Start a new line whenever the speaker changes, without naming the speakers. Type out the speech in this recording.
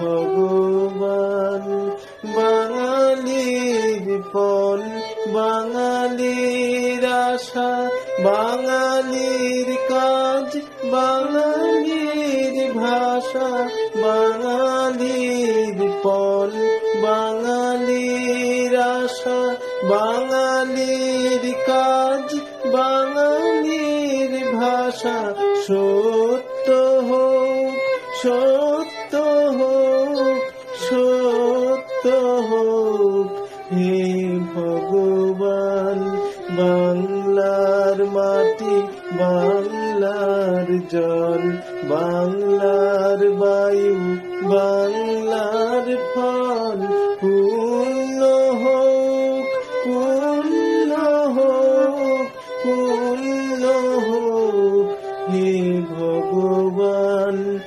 ভগবান। বাঙালির পণ, বাঙালির আশা, বাঙালির কাজ, বাঙালির ভাষা, বাঙালির পণ, বাঙালির আশা, বাঙালির কাজ, বাঙালির ভাষা। সত্য হোক, সত্য হোক, সত্য হোক, হে ভগবান। বাংলার মাটি, বাংলার জল, বাংলার বায়ু, বাংলার ফল, পূর্ণ হোক, পূর্ণ হোক, পূর্ণ হোক, হে ভগবান।